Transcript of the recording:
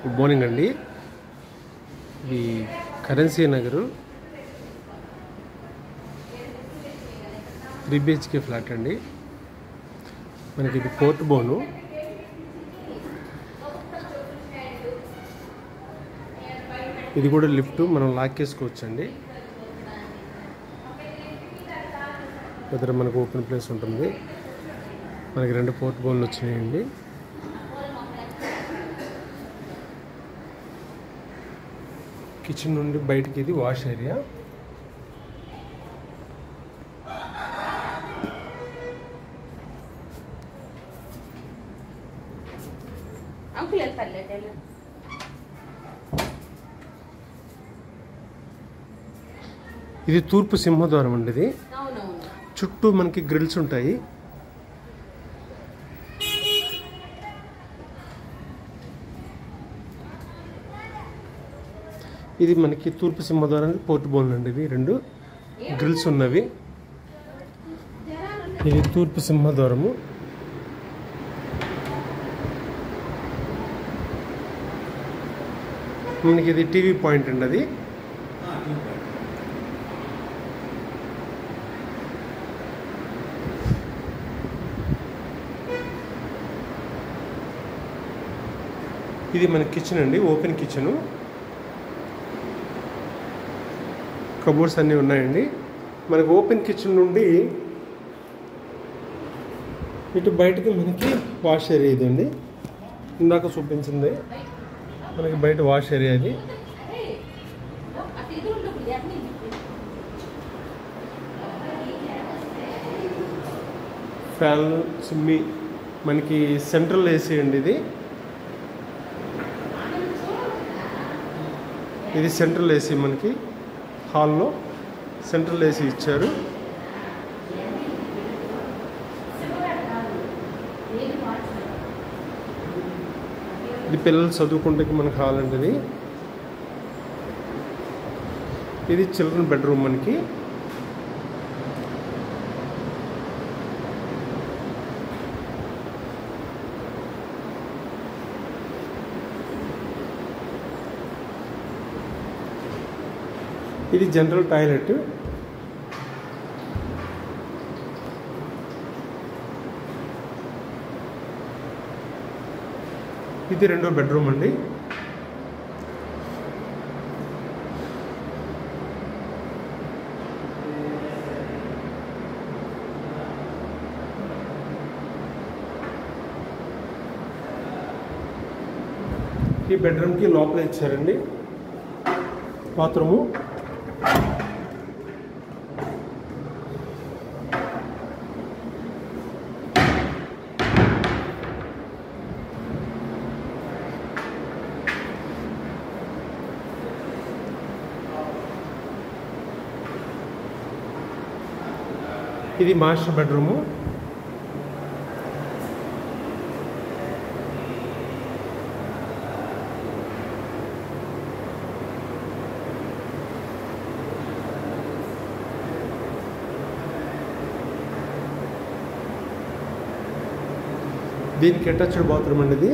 Good morning అండి. ఇది currency Nagar 3 BHK flat అండి. మనకి ఇది పోర్ట్ బోను. ఇది కూడా లిఫ్ట్, మనం లాక్కేసుకోవచ్చండి. దగ్గర మనకు ఓపెన్ ప్లేస్ ఉంటుంది. మనకి 2 పోర్ట్ బోన్లు వచ్చినాయండి. కిచెన్ నుండి బయటికి ఇది వాష్ ఏరియా. ఇది తూర్పు సింహద్వారం అండి. ఇది చుట్టూ మనకి గ్రిల్స్ ఉంటాయి. ఇది మనకి తూర్పు సింహద్వారానికి పోర్ట్ బోన్ అండి. ఇవి 2 గ్రిల్స్ ఉన్నవి. ఇది తూర్పు సింహద్వారము. మనకి ఇది టీవీ పాయింట్ అండి. అది ఇది మన కిచెన్ అండి, ఓపెన్ కిచెను. కబోర్డ్స్ అన్నీ ఉన్నాయండి. మనకి ఓపెన్ కిచెన్ నుండి ఇటు బయటకి మనకి వాష్ ఏరియా ఇదండి. ఇందాక చూపించింది మనకి బయట వాష్ ఏరియా ఇది. ఫ్యాన్ సిమ్మి మనకి సెంట్రల్ ఏసీ అండి. ఇది సెంట్రల్ ఏసీ. మనకి హాల్లో సెంట్రల్ ఏసీ ఇచ్చారు. ఇది పిల్లలు చదువుకుంటే మనకి హాల్ అండి. ఇది చిల్డ్రన్ బెడ్రూమ్. మనకి ఇది జనరల్ టాయిలెట్. ఇది 2వ బెడ్రూమ్ అండి. ఈ బెడ్రూమ్కి లోపల ఇచ్చారండి బాత్రూము. ఇది మాస్టర్ బెడ్రూము. దీనికి అటాచ్డ్ బాత్రూమ్ అండి. ఇది